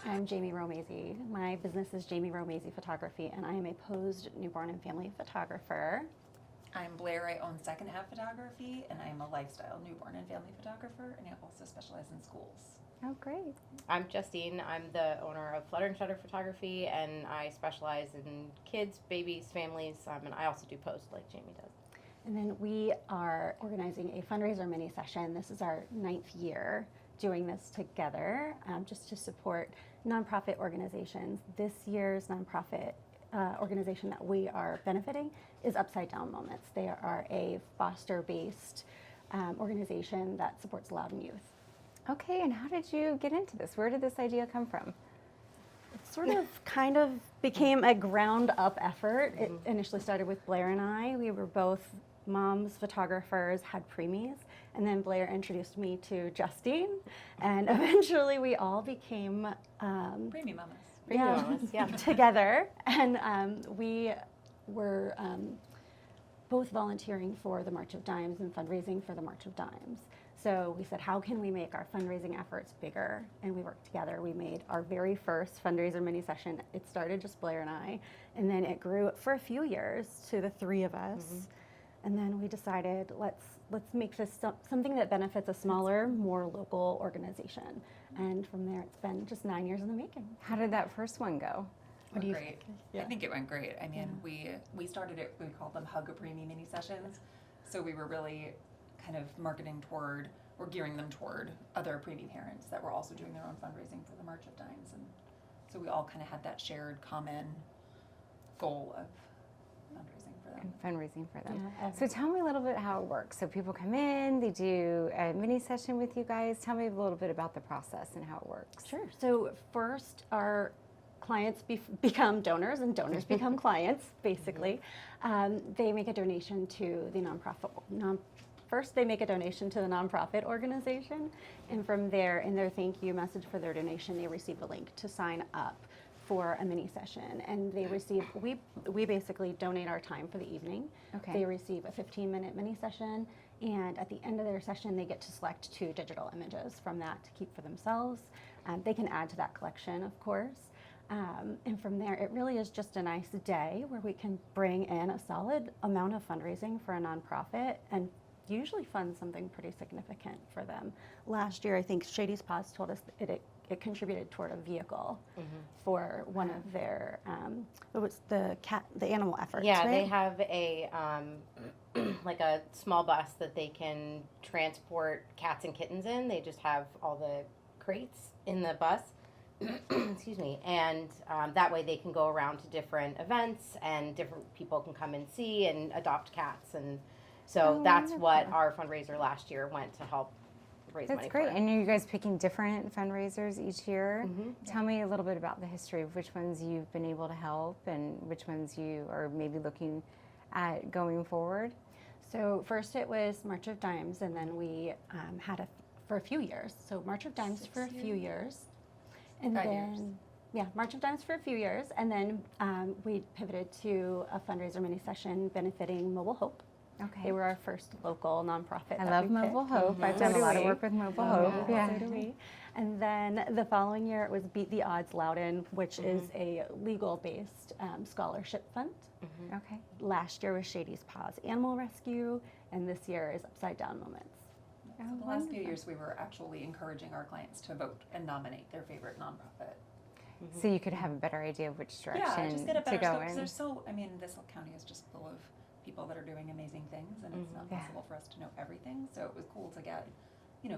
I'm Jamie Romaezi. My business is Jamie Romaezi Photography, and I am a posed newborn and family photographer. I'm Blaire. I own Second Half Photography, and I am a lifestyle newborn and family photographer, and I also specialize in schools. Oh, great. I'm Justine. I'm the owner of Flutter and Shutter Photography, and I specialize in kids, babies, families, and I also do post like Jamie does. And then we are organizing a fundraiser mini session. This is our 9th year doing this together, just to support nonprofit organizations. This year's nonprofit organization that we are benefiting is Upside Down Moments. They are a foster-based organization that supports Loudoun youth. Okay, and how did you get into this? Where did this idea come from? It sort of kind of became a ground-up effort. It initially started with Blaire and I. We were both moms, photographers, had preemies, and then Blaire introduced me to Justine, and eventually we all became Preemie mamas. Yeah. together, and we were both volunteering for the March of Dimes and fundraising for the March of Dimes. So we said, how can we make our fundraising efforts bigger? And we worked together. We made our very first fundraiser mini session. It started just Blaire and I, and then it grew for a few years to the 3 of us. And then we decided, let's make this something that benefits a smaller, more local organization. And from there, it's been just 9 years in the making. How did that first one go? What do you Great. think? Yeah. I think it went great. I mean, we started it, we called them Hug a Preemie mini sessions. So we were really kind of marketing toward, or gearing them toward other preemie parents that were also doing their own fundraising for the March of Dimes. And so we all kind of had that shared common goal of fundraising for them. And fundraising for them. Yeah, So tell me a little bit how it works. So people come in, they do a mini session with you guys. Tell me a little bit about the process and how it works. Sure. So first, our clients become donors, and donors become clients, basically. They make a donation to the nonprofit. First, they make a donation to the nonprofit organization, and from there, in their thank you message for their donation, they receive a link to sign up for a mini session. And they receive, we basically donate our time for the evening. Okay. They receive a 15-minute mini session, and at the end of their session, they get to select 2 digital images from that to keep for themselves. They can add to that collection, of course. And from there, it really is just a nice day where we can bring in a solid amount of fundraising for a nonprofit and usually fund something pretty significant for them. Last year, I think Shady's Paws told us that it contributed toward a vehicle for one of their, it was the animal efforts, Yeah, right? they have a like a small bus that they can transport cats and kittens in. They just have all the crates in the bus. Excuse me, and that way they can go around to different events and different people can come and see and adopt cats, and so that's what our fundraiser last year went to help raise money That's great. for. And are you guys picking different fundraisers each year? Tell me a little bit about the history of which ones you've been able to help and which ones you are maybe looking at going forward. So first it was March of Dimes, and then we had for a few years. So March of Dimes 6 for a few years. And 5 then, years. yeah, March of Dimes for a few years, and then we pivoted to a fundraiser mini session benefiting Mobile Hope. Okay. They were our first local nonprofit. I that love we Mobile picked. Hope. I've So done a do lot of we. work with Mobile Hope. Yeah, Yeah. so do we. And then the following year it was Beat the Odds Loudoun, which is a legal-based scholarship fund. Okay. Last year was Shady's Paws Animal Rescue, and this year is Upside Down Moments. So the last few years, we were actually encouraging our clients to vote and nominate their favorite nonprofit. So you could have a better idea of which direction Yeah, just get a to better go scope, 'cause in. there's so, I mean, this county is just full of people that are doing amazing things, and it's not Yeah. possible for us to know everything, so it was cool to get,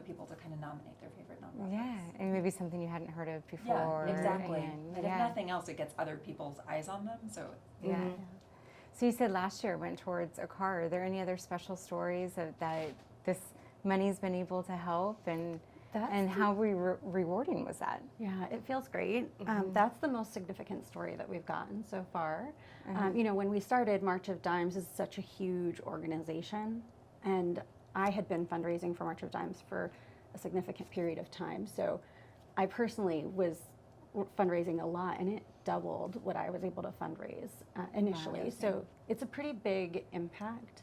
people to kind of nominate their favorite nonprofits. Yeah, and maybe something you hadn't heard of before. Yeah, exactly. And, And if nothing else, it gets other people's eyes on them, so. Yeah. So you said last year went towards a car. Are there any other special stories of that this money's been able to help, and how rewarding was that? Yeah, it feels great. That's the most significant story that we've gotten so far. When we started, March of Dimes is such a huge organization, and I had been fundraising for March of Dimes for a significant period of time. So I personally was fundraising a lot, and it doubled what I was able to fundraise initially. Wow, so it's a pretty big impact.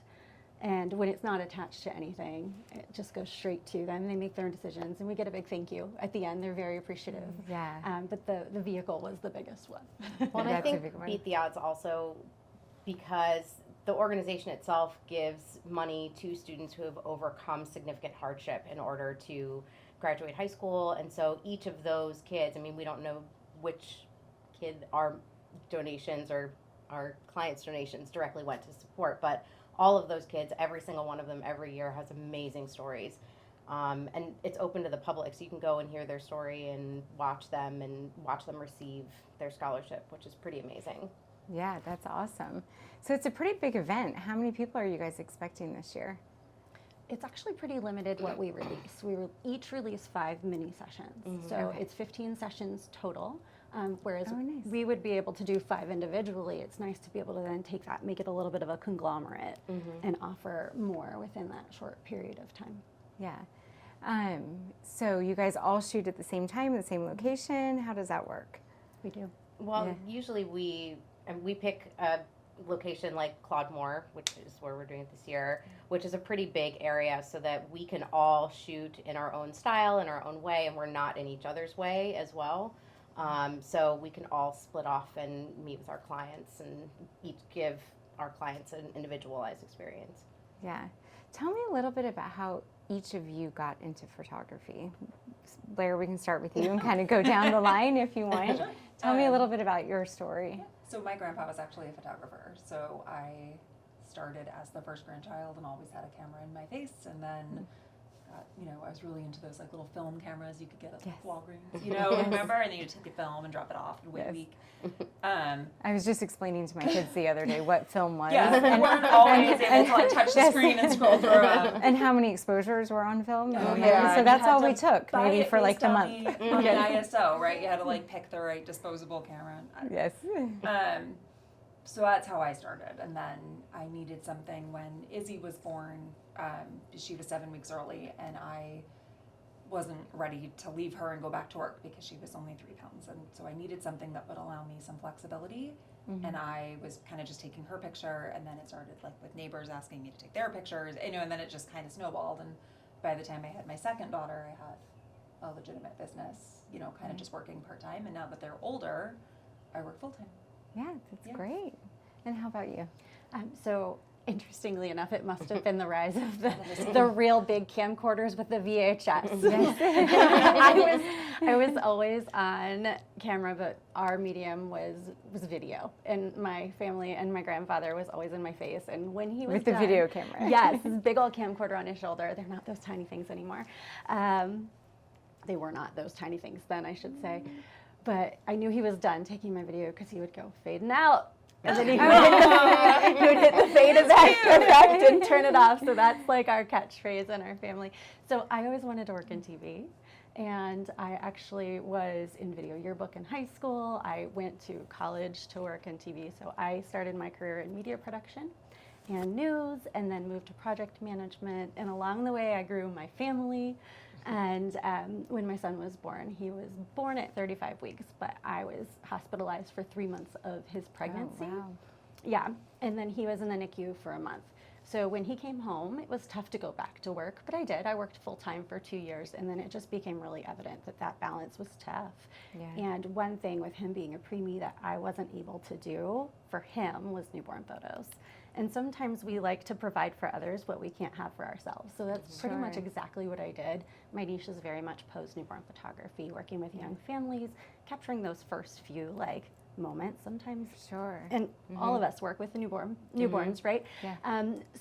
And when it's not attached to anything, it just goes straight to them. They make their own decisions, and we get a big thank you at the end. They're very appreciative. Yeah. But the vehicle was the biggest one. Well, and I That's a think big one. Beat the Odds also, because the organization itself gives money to students who have overcome significant hardship in order to graduate high school. And so each of those kids, I mean, we don't know which kid our donations or our clients' donations directly went to support, but all of those kids, every single one of them every year has amazing stories. And it's open to the public, so you can go and hear their story and watch them receive their scholarship, which is pretty amazing. Yeah, that's awesome. So it's a pretty big event. How many people are you guys expecting this year? It's actually pretty limited what we release. We each release 5 mini sessions. So Okay. it's 15 sessions total. Whereas Oh, nice. we would be able to do 5 individually. It's nice to be able to then take that, make it a little bit of a conglomerate, and offer more within that short period of time. Yeah. So you guys all shoot at the same time, the same location. How does that work? We do. Well, Yeah. usually we pick a location like Claude Moore, which is where we're doing it this year, which is a pretty big area, so that we can all shoot in our own style, in our own way, and we're not in each other's way as well. So we can all split off and meet with our clients and each give our clients an individualized experience. Yeah. Tell me a little bit about how each of you got into photography. Blaire, we can start with you and kind of go down the line if you want. Sure. Tell me a little bit about your story. So my grandpa was actually a photographer, so I started as the first grandchild and always had a camera in my face, and then I was really into those like little film cameras you could get at Yes. Walgreens, remember? And then you take the film and drop it off and wait Yes. a week. I was just explaining to my kids the other day what film was. Yeah, we weren't always able to like touch the Yes. screen and scroll through them. And how many exposures were on film. Oh, And yeah. So You that's had all to we took, buy maybe it for like based a on month. on the ISO, right? You had to like pick the right disposable camera. Yes. So that's how I started, and then I needed something when Izzy was born. She was 7 weeks early, and I wasn't ready to leave her and go back to work because she was only 3 pounds, and so I needed something that would allow me some flexibility. And I was kind of just taking her picture, and then it started like with neighbors asking me to take their pictures, and then it just kind of snowballed. And by the time I had my second daughter, I had a legitimate business, kind of just working part-time. And now that they're older, I work full-time. Yeah, that's Yeah. great. And how about you? So interestingly enough, it must have been the rise of the real big camcorders with the VHS. I was always on camera, but our medium was video, and my family and my grandfather was always in my face. And when he was With the done- video camera. yes, this big old camcorder on his shoulder. They're not those tiny things anymore. They were not those tiny things then, I should say. But I knew he was done taking my video because he would go fading out. And then he would hit the fade effect and turn it off. So that's like our catchphrase in our family. So I always wanted to work in TV. And I actually was in video yearbook in high school. I went to college to work in TV. So I started my career in media production and news, and then moved to project management. And along the way, I grew my family. And when my son was born, he was born at 35 weeks, but I was hospitalized for 3 months of his pregnancy. Oh, wow. Yeah, and then he was in the NICU for a month. So when he came home, it was tough to go back to work, but I did. I worked full-time for 2 years, and then it just became really evident that balance was tough. Yeah. And one thing with him being a preemie that I wasn't able to do for him was newborn photos. And sometimes we like to provide for others what we can't have for ourselves. So that's pretty much Sure. exactly what I did. My niche is very much post-newborn photography, working with young families, capturing those first few moments sometimes. Sure. And all of us work with the newborns, right? Yeah.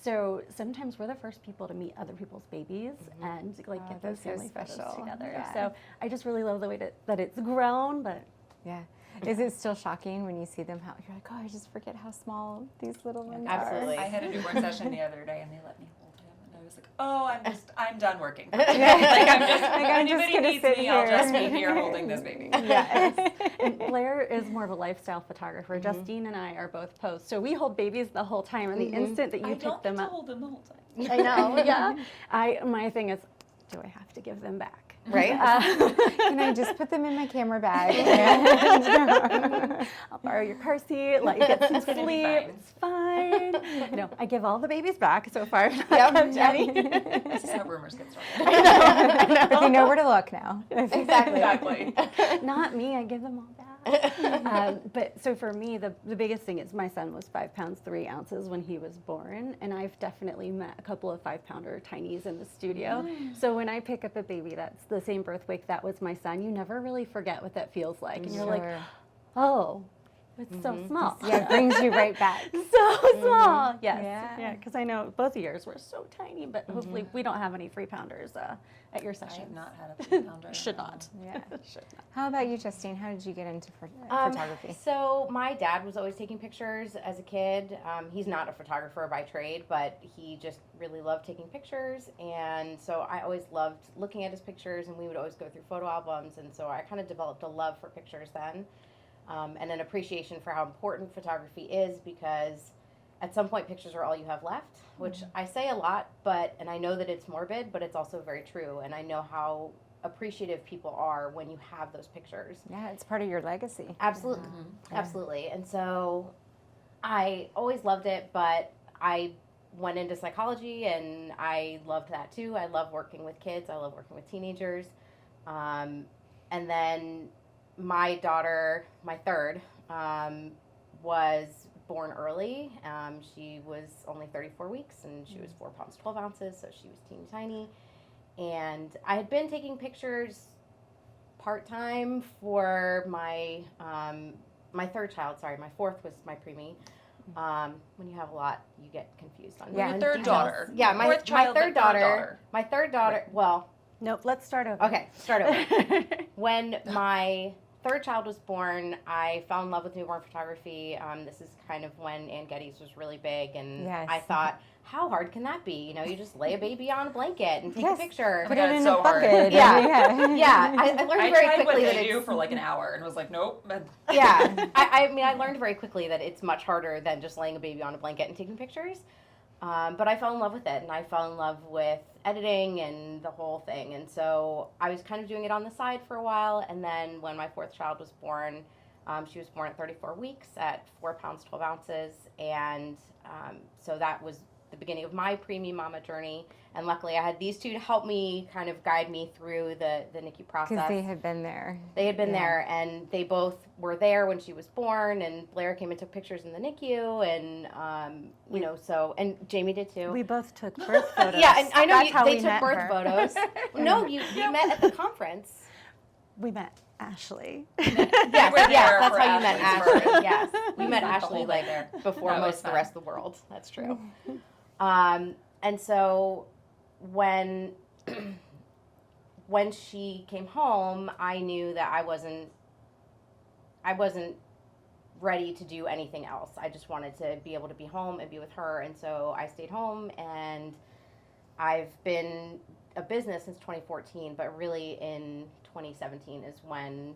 So sometimes we're the first people to meet other people's babies and Oh, get those that's so family photos special. together. Yeah. So I just really love the way that it's grown, but Yeah. Is it still shocking when you see them? How you're like, oh, I just forget how small these little ones Absolutely. I had a newborn session the other day, and they let me hold him, and I was like, "Oh, I'm done working. I'm I'm just anybody gonna needs sit me, I'll just here." be here holding this baby." yes. And Blaire is more of a lifestyle photographer. Justine and I are both post, so we hold babies the whole time. And the instant that you I pick don't them get to up, hold them the whole time. I know. Yeah. My thing is, do I have to give them back? right? Can I just put them in my camera bag? And I'll borrow your car seat, let you get some It's gonna be sleep. fine. It's fine. You know, I give all the babies back so far. I've not Yep. kept any. This is how rumors get started. But they know where to look now. Exactly. Not me. I give them all back. But so for me, the biggest thing is my son was 5 pounds 3 ounces when he was born, and I've definitely met a couple of 5-pounder tinies in the studio. So when I pick up a baby that's the same birth weight that was my son, you never really forget what that feels like, and you're like, Sure. oh, it's so small. Yeah, it brings you right back. So small. Yes. Yeah. Yeah. Because I know both of yours were so tiny, but hopefully we don't have any 3-pounders at your I sessions. have not had a 3-pounder. Should not. Yeah. Should not. How about you, Justine? How did you get into photography? So my dad was always taking pictures as a kid. He's not a photographer by trade, but he just really loved taking pictures. And so I always loved looking at his pictures, and we would always go through photo albums. And so I kind of developed a love for pictures then. And an appreciation for how important photography is, because at some point pictures are all you have left, which I say a lot, and I know that it's morbid, but it's also very true. And I know how appreciative people are when you have those pictures. Yeah, it's part of your legacy. Absolutely. Yeah. Absolutely. And so I always loved it, but I went into psychology and I loved that too. I love working with kids. I love working with teenagers. And then my daughter, my third, was born early. She was only 34 weeks and she was 4 pounds 12 ounces, so she was teeny tiny. And I had been taking pictures part-time for my my third child. Sorry, my fourth was my preemie. When you have a lot, you get confused on Yeah. Your third details. daughter. Yeah, my Fourth child, third but daughter. My third daughter. Well, Nope. Let's start over. okay, start over. When my third child was born, I fell in love with newborn photography. This is kind of when Ann Getty's was really big, and Yes. I thought, how hard can that be? You know, you just lay a baby on a blanket and take Yes. a picture. Put God, it in it's a so hard. bucket. Yeah. Yeah, I learned I very tried what quickly that they do it's for like an hour and was like, nope. yeah. I mean, I learned very quickly that it's much harder than just laying a baby on a blanket and taking pictures. But I fell in love with it, and I fell in love with editing and the whole thing. And so I was kind of doing it on the side for a while, and then when my fourth child was born, she was born at 34 weeks at 4 pounds 12 ounces, and so that was the beginning of my preemie mama journey. And luckily I had these two to help me kind of guide me through the NICU process. Because they had been there. They had been Yeah. there, and they both were there when she was born, and Blaire came and took pictures in the NICU, and, you know, so, and Jamie did too. We both took birth photos. Yeah, and I know That's how they we took met birth her. photos. No, we met at the conference. We met Ashley. Yes, were yes, there that's for how you met Ashley's Ashley. birth. Yes, we met The whole Ashley way like there. before That was most of the fun. rest of the world. That's true. And so when she came home, I knew that I wasn't ready to do anything else. I just wanted to be able to be home and be with her, and so I stayed home, and I've been a business since 2014, but really in 2016 is when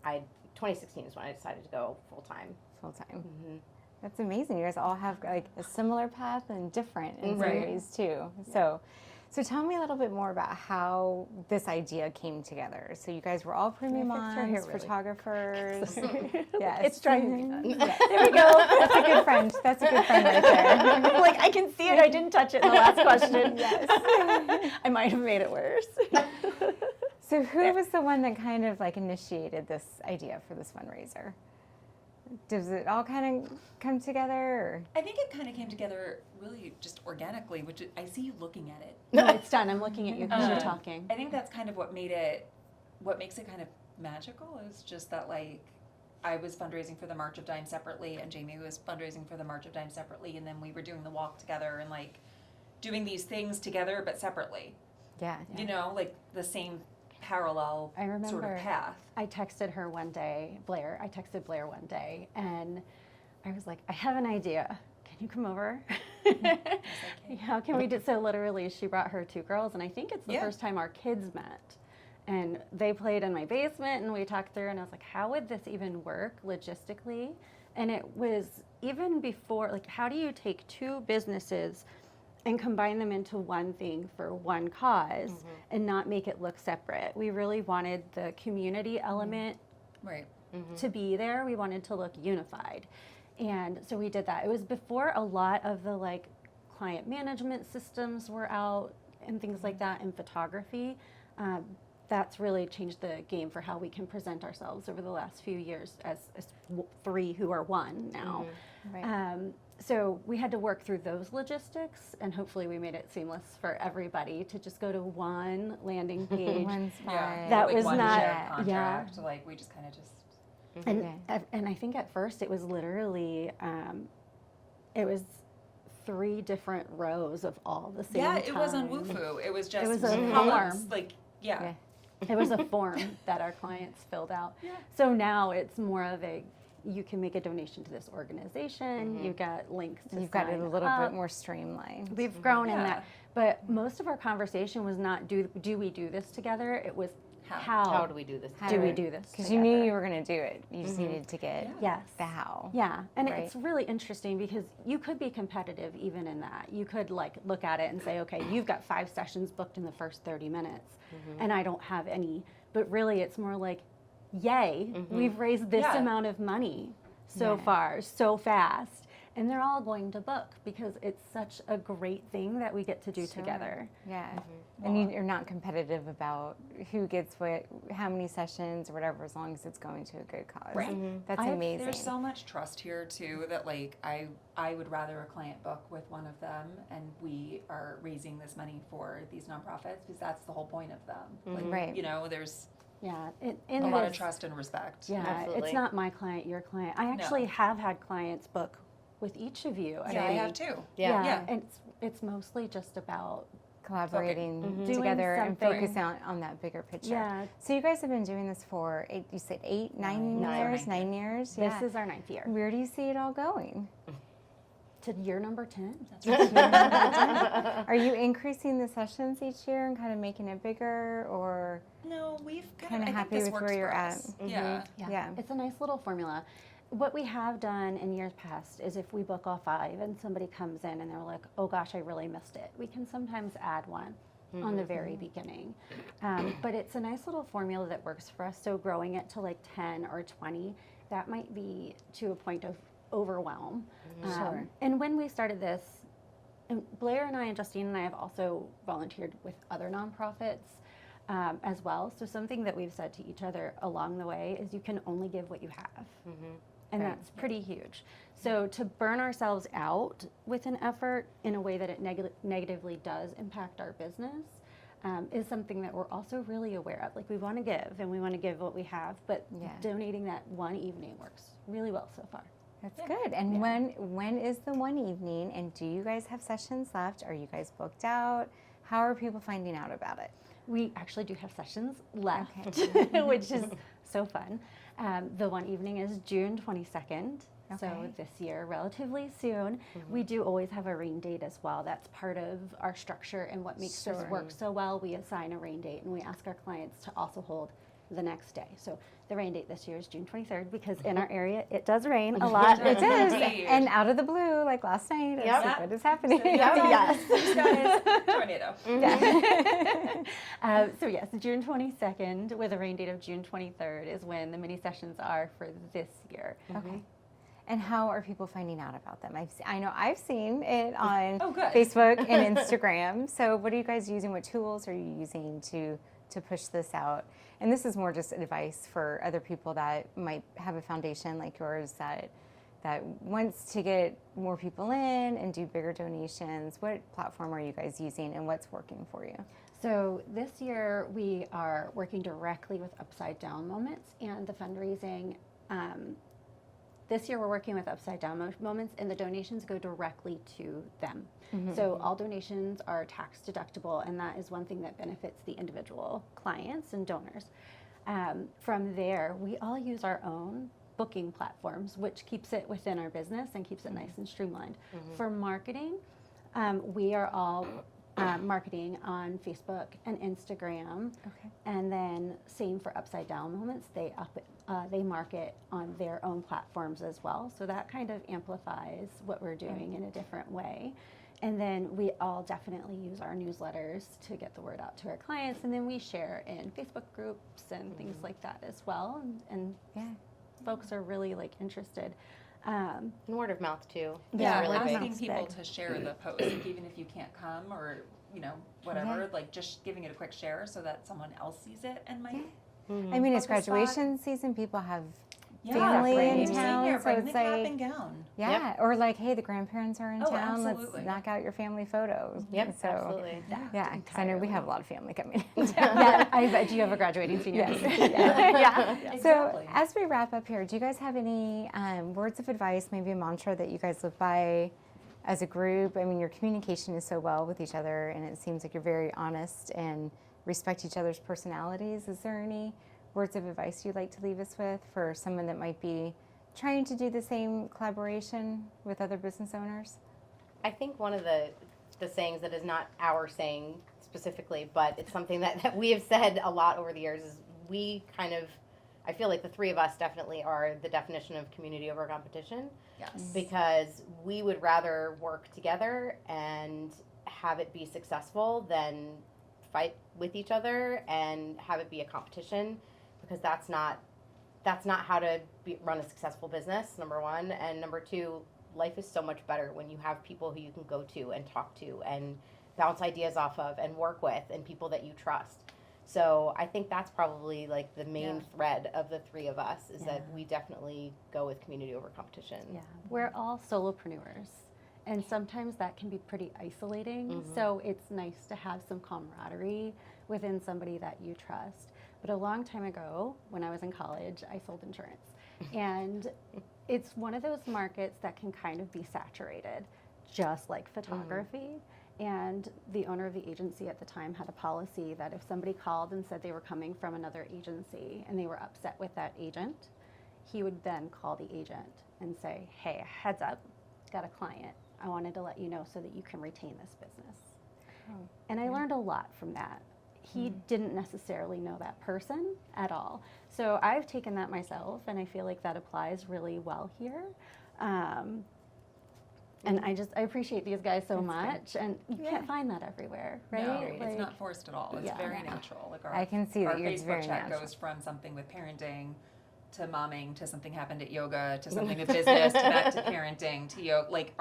I decided to go full time. Full time. Mm-hmm. That's amazing. You guys all have like a similar path and different in some Right. ways too. So tell me a little bit more about how this idea came together. So you guys were all preemie fix her hair moms, really? photographers. Yes. It's driving me nuts. Yeah. There we go. That's a good friend. That's a good friend right there. Like, I can see it. I didn't touch it in the last question. Yes. I might have made it worse. So who was the one that kind of like initiated this idea for this fundraiser? Does it all kind of come together? Or? I think it kind of came together really just organically, which I see you looking at it. No, it's done. I'm looking at you because you're Um, talking. I think that's kind of what makes it kind of magical is just that, like, I was fundraising for the March of Dimes separately, and Jamie was fundraising for the March of Dimes separately, and then we were doing the walk together and like doing these things together but separately. Yeah. You know, like the same parallel I remember sort of path. I texted her one day, Blaire. I texted Blaire one day, and I was like, I have an idea. Can you come over? How can we do so? Literally, she brought her 2 girls, and I think it's the Yeah. first time our kids met. And they played in my basement, and we talked through, and I was like, how would this even work logistically? And it was even before, like, how do you take 2 businesses and combine them into one thing for one cause and not make it look separate. We really wanted the community element Right. to be there. We wanted to look unified. And so we did that. It was before a lot of the like client management systems were out and things like that in photography. That's really changed the game for how we can present ourselves over the last few years as three who are one now. Right. So we had to work through those logistics, and hopefully we made it seamless for everybody to just go to one landing page. One spot. Yeah. That like was one not- shared yeah. contract. Like we just kind of just. And I think at first it was literally, it was 3 different rows of all the same Yeah, it wasn't time. Wufoo. It was just was a how form. much, like yeah. It was a form that our clients filled out. Yeah. So now it's more of a, you can make a donation to this organization. You got links to You've got it a sign little up. bit more streamlined. We've grown in Yeah. that. But most of our conversation was not, do we do this together? It was, How do we do this? do we do this Because you knew together? you were going to do it. You just needed to get Yes. the how. Yeah, and Right. it's really interesting because you could be competitive even in that. You could like look at it and say, okay, you've got 5 sessions booked in the first 30 minutes and I don't have any. But really it's more like, yay, we've raised this Yeah. amount of money so Yeah. far, so fast. And they're all going to book because it's such a great thing that we get to do together. Yeah. And you're not competitive about who gets what, how many sessions or whatever, as long as it's going to a good cause. Right. That's I've- amazing. There's so much trust here too that like I would rather a client book with one of them and we are raising this money for these nonprofits because that's the whole point of them. Like, Right. you know, there's Yeah, a in lot of this- trust and respect. Yeah, Absolutely. it's not my client, your client. I actually have had clients book with each of you. Yeah, I have too. Yeah. Yeah. And it's mostly just about Collaborating Doing together and something. focus on that bigger picture. Yeah. So you guys have been doing this for, you said 9 Nine. years? 9 years? this Yeah. is our 9th year. Where do you see it all going? To year number 10. Are you increasing the sessions each year and kind of making it bigger, or? No, we've Kinda I think happy this with works where you're for at. us. Yeah. Yeah. It's a nice little formula. What we have done in years past is if we book all 5 and somebody comes in and they're like, oh gosh, I really missed it, we can sometimes add one on the very beginning. But it's a nice little formula that works for us. So growing it to like 10 or 20, that might be to a point of overwhelm. Sure. And when we started this, and Blaire and I and Justine and I have also volunteered with other nonprofits as well. So something that we've said to each other along the way is you can only give what you have. And Right. that's pretty huge. So to burn ourselves out with an effort in a way that it negatively does impact our business is something that we're also really aware of. Like we want to give and we want to give what we have, but Yeah. donating that one evening works really well so far. That's good. And when is the one evening, and do you guys have sessions left? Are you guys booked out? How are people finding out about it? We actually do have sessions left, which is so fun. The one evening is June 22nd. So Okay. this year, relatively soon. We do always have a rain date as well. That's part of our structure and what makes this work so well. We assign a rain date and we ask our clients to also hold the next day. So the rain date this year is June 23rd because in our area it does rain a lot. It does. Indeed. And out of the blue, like last night, it's Yep. like, what is happening? Yes. Tornado. So yes, June 22nd with a rain date of June 23rd is when the mini sessions are for this year. Okay. And how are people finding out about them? I know I've seen it on Oh, good. Facebook and Instagram. So what are you guys using? What tools are you using to push this out? And this is more just advice for other people that might have a foundation like yours that wants to get more people in and do bigger donations. What platform are you guys using and what's working for you? So this year we are working directly with Upside Down Moments and the fundraising. This year we're working with Upside Down Moments and the donations go directly to them. So all donations are tax deductible and that is one thing that benefits the individual clients and donors. From there, we all use our own booking platforms, which keeps it within our business and keeps it nice and streamlined. For marketing, we are all marketing on Facebook and Instagram. Okay. And then same for Upside Down Moments, they market on their own platforms as well. So that kind of amplifies what we're doing in a different way. And then we all definitely use our newsletters to get the word out to our clients. And then we share in Facebook groups and things like that as well. And Yeah. folks are really like interested. And word of mouth too. is Yeah, really word of big. mouth. asking people big. to share the post, like, even if you can't come or, you know, whatever, Yeah. like just giving it a quick share so that someone else sees it and might. Mhm. I mean, it's Focus graduation season. People have Yeah, family bring in it to town, here, so bring it's the cap like- and gown. Yeah, or like, hey, the grandparents are in Oh, town. absolutely. Let's knock out your family photos. Yep, So, absolutely. yeah, because I know we have a lot of family coming. Yeah, I bet you have a graduating senior. Yeah. Exactly. So as we wrap up here, do you guys have any words of advice, maybe a mantra that you guys live by as a group? I mean, your communication is so well with each other, and it seems like you're very honest and respect each other's personalities. Is there any words of advice you'd like to leave us with for someone that might be trying to do the same collaboration with other business owners? I think one of the sayings that is not our saying specifically, but it's something that we have said a lot over the years is we kind of, I feel like the three of us definitely are the definition of community over competition, Yes. because we would rather work together and have it be successful than fight with each other and have it be a competition, because that's not how to run a successful business, number one. And number two, life is so much better when you have people who you can go to and talk to and bounce ideas off of and work with, and people that you trust. So I think that's probably like the main Yeah. thread of the three of us, is that Yeah. we definitely go with community over competition. Yeah, we're all solopreneurs, and sometimes that can be pretty isolating. Mhm. So it's nice to have some camaraderie within somebody that you trust. But a long time ago, when I was in college, I sold insurance, and it's one of those markets that can kind of be saturated, just like photography. And the owner of the agency at the time had a policy that if somebody called and said they were coming from another agency and they were upset with that agent, he would then call the agent and say, hey, heads up, got a client. I wanted to let you know so that you can retain this business. Oh, And I learned a lot from that. He didn't necessarily know that person at all. So I've taken that myself, and I feel like that applies really well here. And I appreciate these guys so That's much, and you can't find that everywhere, right? No, Like, it's not forced at all. It's Yeah. very Yeah. natural. Like I can see that our it's Facebook very chat natural. goes from something with parenting to momming to something happened at yoga to something with business to back to parenting to yoga. Like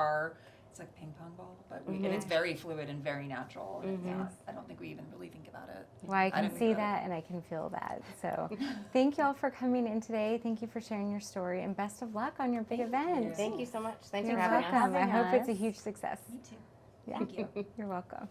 it's like ping pong ball, but and it's very fluid and very natural. And it's not, I don't think we even really think about it. Well, I can didn't see think about that and I can feel that. So thank you all for coming in today. Thank you for sharing your story, and best of luck on your big event. Thank you so much. Thanks You're for having us. welcome. I having hope it's a us. huge success. Me too. Yeah. Thank you. You're welcome.